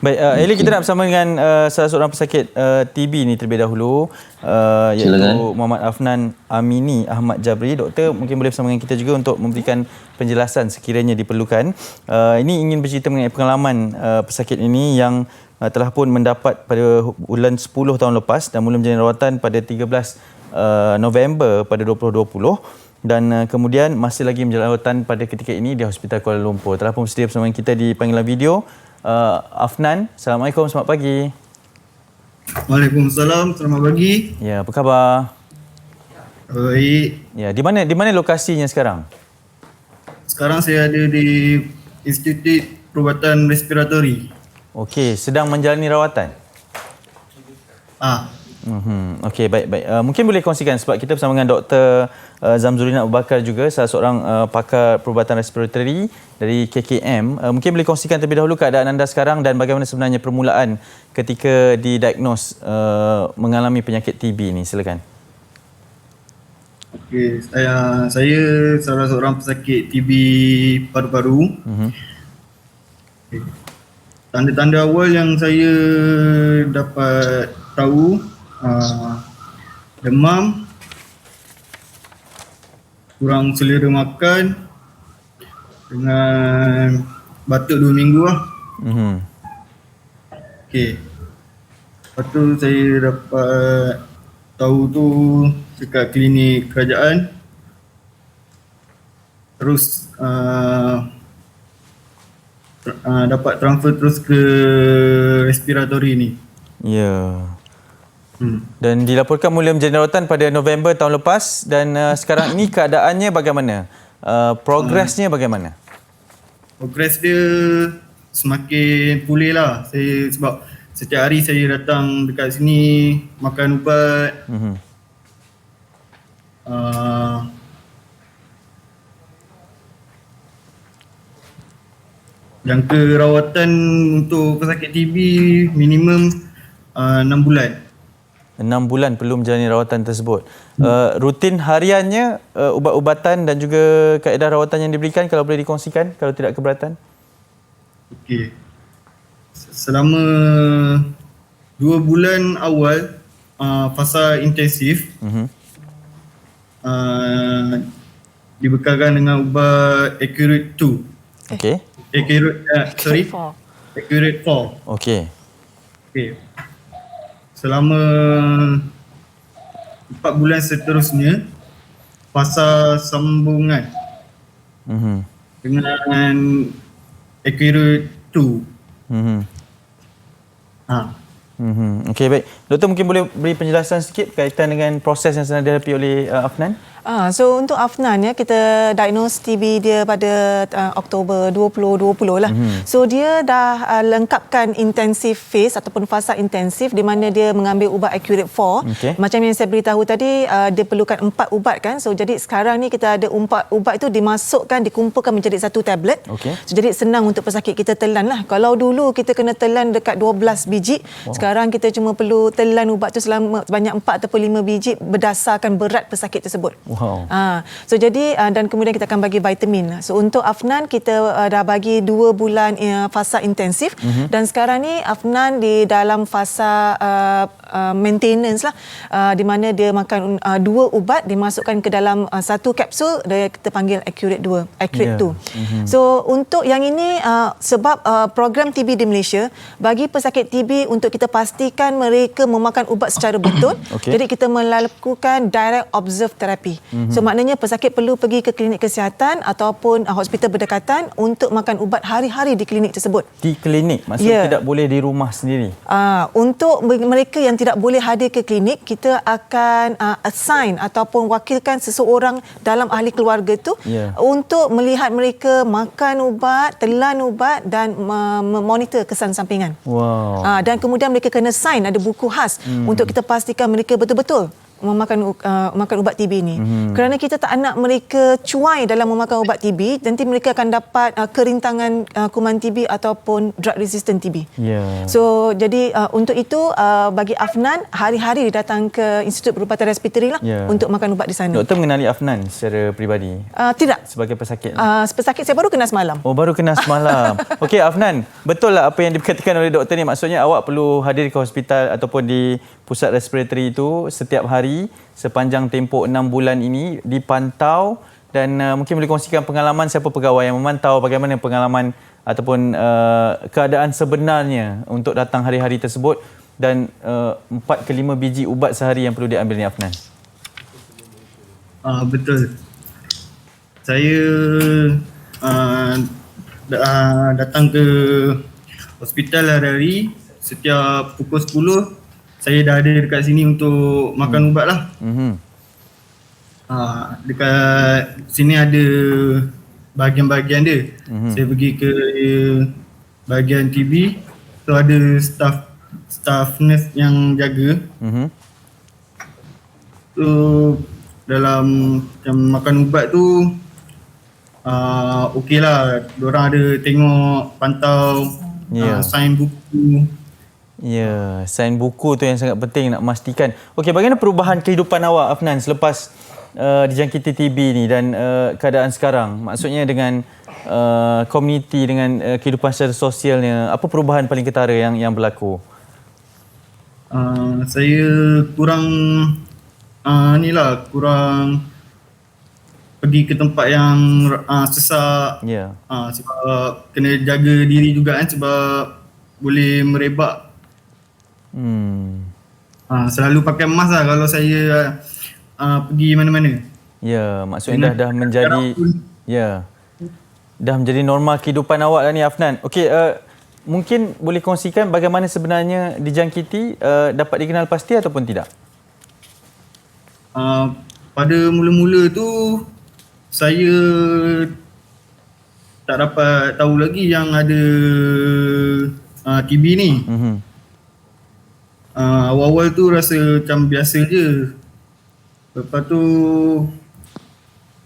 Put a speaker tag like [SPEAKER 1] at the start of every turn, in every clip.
[SPEAKER 1] Baik, Eli, kita nak bersama dengan salah seorang pesakit TB ni terlebih dahulu, iaitu
[SPEAKER 2] Silakan.
[SPEAKER 1] Muhammad Afnan Amini Ahmad Jabri. Doktor mungkin boleh bersama dengan kita juga untuk memberikan penjelasan sekiranya diperlukan. Ini ingin bercerita mengenai pengalaman pesakit ini yang telah pun mendapat pada bulan 10 tahun lepas dan mula menjalani rawatan pada 13 November pada 2020. Dan kemudian masih lagi menjalani rawatan pada ketika ini di Hospital Kuala Lumpur. Telah pun bersedia bersama dengan kita di panggilan video. Afnan, Assalamualaikum, selamat pagi.
[SPEAKER 3] Waalaikumsalam, selamat pagi.
[SPEAKER 1] Ya, apa khabar?
[SPEAKER 3] Baik.
[SPEAKER 1] Ya, di mana lokasinya sekarang?
[SPEAKER 3] Sekarang saya ada di Institut Perubatan Respiratori.
[SPEAKER 1] Okey, sedang menjalani rawatan. Okey, baik. Mungkin boleh kongsikan sebab kita bersama dengan Dr. Zamzulina Abu Bakar juga, salah seorang pakar perubatan respiratori dari KKM. Mungkin boleh kongsikan terlebih dahulu keadaan anda sekarang dan bagaimana sebenarnya permulaan ketika didiagnos mengalami penyakit TB ini. Silakan.
[SPEAKER 3] Okey, saya salah seorang pesakit TB paru-paru. Okay. Tanda-tanda awal yang saya dapat tahu, demam, kurang selera makan dengan batuk 2 minggu lah. Okey. Lepas tu saya dapat tahu tu dekat klinik kerajaan. Terus dapat transfer terus ke respiratori ni.
[SPEAKER 1] Ya. Dan dilaporkan mula menjalani rawatan pada November tahun lepas dan sekarang ini keadaannya bagaimana? Progresnya bagaimana?
[SPEAKER 3] Progres dia semakin pulih lah. Sebab setiap hari saya datang dekat sini makan ubat. Jangka rawatan untuk pesakit TB minimum 6 bulan.
[SPEAKER 1] 6 bulan perlu menjalani rawatan tersebut. Rutin hariannya, ubat-ubatan dan juga kaedah rawatan yang diberikan kalau boleh dikongsikan kalau tidak keberatan.
[SPEAKER 3] Okey. Selama 2 bulan awal fasa intensif, dibekalkan dengan ubat Accurate 2.
[SPEAKER 1] Okey.
[SPEAKER 3] Accurate 4.
[SPEAKER 1] Okey.
[SPEAKER 3] Okey. Selama 4 bulan seterusnya, fasa sambungan dengan Accurate 2.
[SPEAKER 1] Okey, baik. Doktor mungkin boleh beri penjelasan sikit berkaitan dengan proses yang sedang dihadapi oleh Afnan?
[SPEAKER 4] So untuk Afnan ya, kita diagnose TB dia pada Oktober 2020 lah. So dia dah lengkapkan intensive phase ataupun fasa intensif di mana dia mengambil ubat Accurate 4. Macam yang saya beritahu tadi, dia perlukan 4 ubat kan. So jadi sekarang ni kita ada 4 ubat itu dimasukkan, dikumpulkan menjadi satu tablet. So jadi senang untuk pesakit kita telan lah. Kalau dulu kita kena telan dekat 12 biji, sekarang kita cuma perlu telan ubat tu sebanyak 4 ataupun 5 biji berdasarkan berat pesakit tersebut. So jadi dan kemudian kita akan bagi vitamin. So untuk Afnan kita dah bagi 2 bulan fasa intensif dan sekarang ni Afnan di dalam fasa maintenance lah, di mana dia makan 2 ubat dimasukkan ke dalam satu kapsul, kita panggil Accurate 2. So untuk yang ini sebab program TB di Malaysia bagi pesakit TB untuk kita pastikan mereka memakan ubat secara betul. Jadi kita melakukan direct observe therapy. So maknanya pesakit perlu pergi ke klinik kesihatan ataupun hospital berdekatan untuk makan ubat hari-hari di klinik tersebut.
[SPEAKER 1] Di klinik? Maksudnya tidak boleh di rumah sendiri?
[SPEAKER 4] Untuk mereka yang tidak boleh hadir ke klinik, kita akan assign ataupun wakilkan seseorang dalam ahli keluarga tu untuk melihat mereka makan ubat, telan ubat dan memonitor kesan sampingan. Dan kemudian mereka kena sign, ada buku khas untuk kita pastikan mereka betul-betul makan ubat TB ni. Kerana kita tak nak mereka cuai dalam memakan ubat TB, nanti mereka akan dapat kerintangan kuman TB ataupun drug resistant TB. So jadi untuk itu bagi Afnan hari-hari dia datang ke Institut Perubatan Respiratory lah untuk makan ubat di sana.
[SPEAKER 1] Doktor mengenali Afnan secara peribadi?
[SPEAKER 4] Tidak.
[SPEAKER 1] Sebagai pesakit?
[SPEAKER 4] Pesakit saya baru kenal semalam.
[SPEAKER 1] Oh, baru kenal semalam. Okey Afnan, betul lah apa yang dikatakan oleh doktor ni? Maksudnya awak perlu hadir ke hospital ataupun di pusat respiratory itu setiap hari sepanjang tempoh 6 bulan ini, dipantau dan mungkin boleh kongsikan pengalaman siapa pegawai yang memantau, bagaimana pengalaman ataupun keadaan sebenarnya untuk datang hari-hari tersebut dan 4 ke 5 biji ubat sehari yang perlu diambil ni Afnan.
[SPEAKER 3] Betul. Saya datang ke hospital hari-hari. Setiap pukul 10 saya dah ada dekat sini untuk makan ubat lah. Dekat sini ada bahagian-bahagian dia. Saya pergi ke bahagian TB, so ada staff nurse yang jaga. So dalam makan ubat tu okey lah, diorang ada tengok, pantau sign buku.
[SPEAKER 1] Sign buku tu yang sangat penting nak memastikan. Okey, bagaimana perubahan kehidupan awak Afnan selepas dijangkiti TB ni dan keadaan sekarang? Maksudnya dengan komuniti, dengan kehidupan secara sosialnya, apa perubahan paling ketara yang berlaku?
[SPEAKER 3] Saya kurang kurang pergi ke tempat yang sesak. Sebab kena jaga diri juga kan, sebab boleh merebak. Selalu pakai mask lah kalau saya pergi mana-mana.
[SPEAKER 1] Maksudnya dah menjadi dah menjadi normal kehidupan awak lah ni Afnan. Okey, mungkin boleh kongsikan bagaimana sebenarnya dijangkiti, dapat dikenal pasti ataupun tidak?
[SPEAKER 3] Pada mula-mula tu saya tak dapat tahu lagi yang ada TB ni. Awal-awal tu rasa macam biasa je. Lepas tu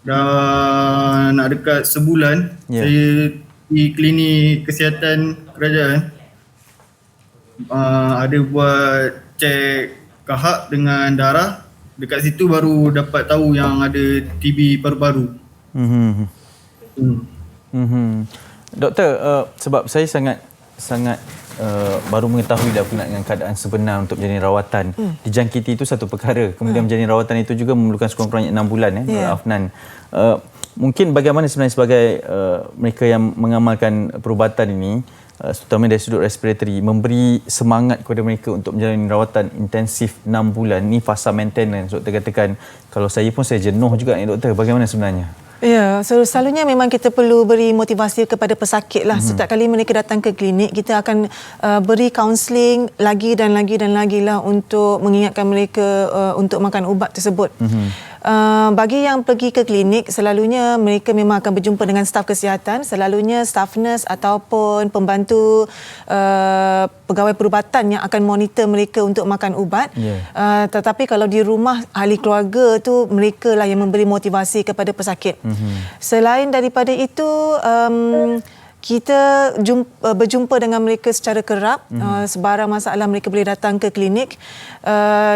[SPEAKER 3] dah nak dekat sebulan saya pergi klinik kesihatan kerajaan. Ada buat cek kahak dengan darah. Dekat situ baru dapat tahu yang ada TB paru-paru.
[SPEAKER 1] Doktor, sebab saya sangat baru mengetahui dah pula dengan keadaan sebenar untuk menjalani rawatan. Dijangkiti itu satu perkara, kemudian menjalani rawatan itu juga memerlukan sekurang-kurangnya 6 bulan Afnan. Mungkin bagaimana sebenarnya sebagai mereka yang mengamalkan perubatan ini, terutama dari sudut respiratory, memberi semangat kepada mereka untuk menjalani rawatan intensif 6 bulan ni, fasa maintenance. Doktor katakan kalau saya pun saya jenuh juga ni doktor, bagaimana sebenarnya?
[SPEAKER 4] So selalunya memang kita perlu beri motivasi kepada pesakit lah. Setiap kali mereka datang ke klinik, kita akan beri kaunseling lagi dan lagi lah untuk mengingatkan mereka untuk makan ubat tersebut. Bagi yang pergi ke klinik, selalunya mereka memang akan berjumpa dengan staf kesihatan, selalunya staf nurse ataupun pembantu pegawai perubatan yang akan monitor mereka untuk makan ubat. Tetapi kalau di rumah, ahli keluarga tu mereka lah yang memberi motivasi kepada pesakit. Selain daripada itu, kita berjumpa dengan mereka secara kerap. Sebarang masalah mereka boleh datang ke klinik,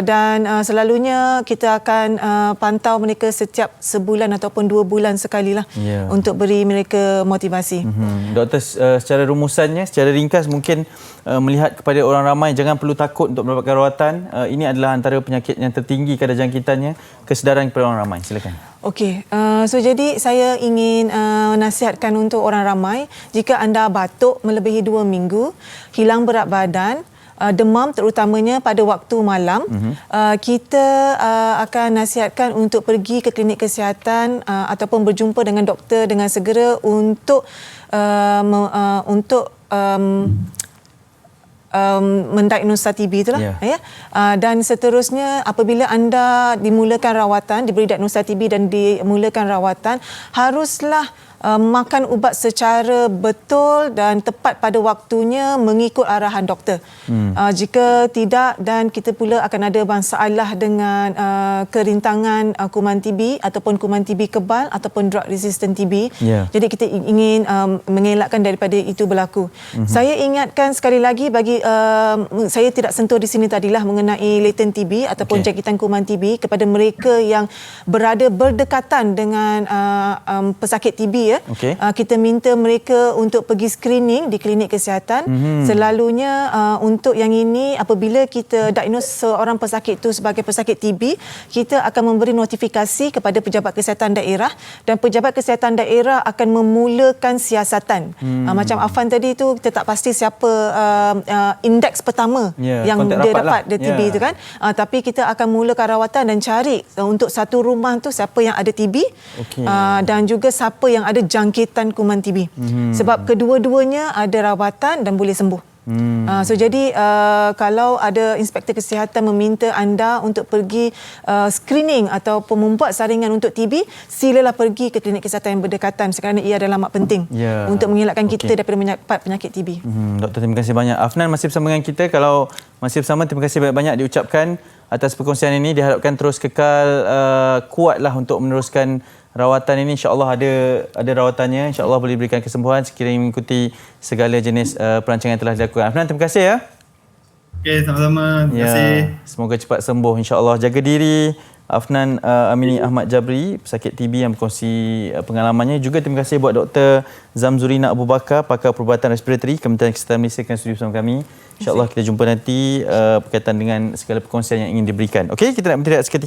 [SPEAKER 4] dan selalunya kita akan pantau mereka setiap sebulan ataupun 2 bulan sekali lah untuk beri mereka motivasi.
[SPEAKER 1] Doktor, secara rumusannya, secara ringkas mungkin melihat kepada orang ramai, jangan perlu takut untuk mendapatkan rawatan. Ini adalah antara penyakit yang tertinggi kadar jangkitannya. Kesedaran kepada orang ramai, silakan.
[SPEAKER 4] Okey, so jadi saya ingin nasihatkan untuk orang ramai, jika anda batuk melebihi 2 minggu, hilang berat badan, demam terutamanya pada waktu malam, kita akan nasihatkan untuk pergi ke klinik kesihatan ataupun berjumpa dengan doktor dengan segera untuk mendiagnosa TB itulah. Dan seterusnya, apabila anda dimulakan rawatan, diberi diagnosa TB dan dimulakan rawatan, haruslah makan ubat secara betul dan tepat pada waktunya mengikut arahan doktor. Jika tidak, dan kita pula akan ada masalah dengan kerintangan kuman TB ataupun kuman TB kebal ataupun drug resistant TB. Jadi kita ingin mengelakkan daripada itu berlaku. Saya ingatkan sekali lagi bagi saya tidak sentuh di sini tadilah mengenai latent TB ataupun jangkitan kuman TB kepada mereka yang berada berdekatan dengan pesakit TB ya. Kita minta mereka untuk pergi screening di klinik kesihatan. Selalunya untuk yang ini, apabila kita diagnose seorang pesakit itu sebagai pesakit TB, kita akan memberi notifikasi kepada pejabat kesihatan daerah dan pejabat kesihatan daerah akan memulakan siasatan. Macam Afan tadi tu, kita tak pasti siapa indeks pertama yang dia dapat TB itu kan. Tapi kita akan mulakan rawatan dan cari untuk satu rumah tu siapa yang ada TB dan juga siapa yang ada jangkitan kuman TB. Sebab kedua-duanya ada rawatan dan boleh sembuh. So jadi kalau ada inspektor kesihatan meminta anda untuk pergi screening ataupun membuat saringan untuk TB, silalah pergi ke klinik kesihatan yang berdekatan kerana ia adalah amat penting untuk mengelakkan kita daripada penyakit TB.
[SPEAKER 1] Doktor, terima kasih banyak. Afnan masih bersama dengan kita. Kalau masih bersama, terima kasih banyak-banyak diucapkan atas perkongsian ini. Diharapkan terus kekal kuatlah untuk meneruskan rawatan ini. InsyaAllah ada rawatannya. InsyaAllah boleh berikan kesembuhan sekiranya mengikuti segala jenis perancangan yang telah dilakukan. Afnan, terima kasih ya.
[SPEAKER 3] Okey, sama-sama. Terima kasih.
[SPEAKER 1] Semoga cepat sembuh insya-Allah. Jaga diri. Afnan Amini Ahmad Jabri, pesakit TB yang berkongsi pengalamannya. Juga terima kasih buat Dr. Zamzurina Abu Bakar, pakar perubatan respiratory, Kementerian Kesihatan Malaysia, akan studi bersama kami. InsyaAllah kita jumpa nanti berkaitan dengan segala perkongsian yang ingin diberikan. Okey, kita nak berhenti seketika.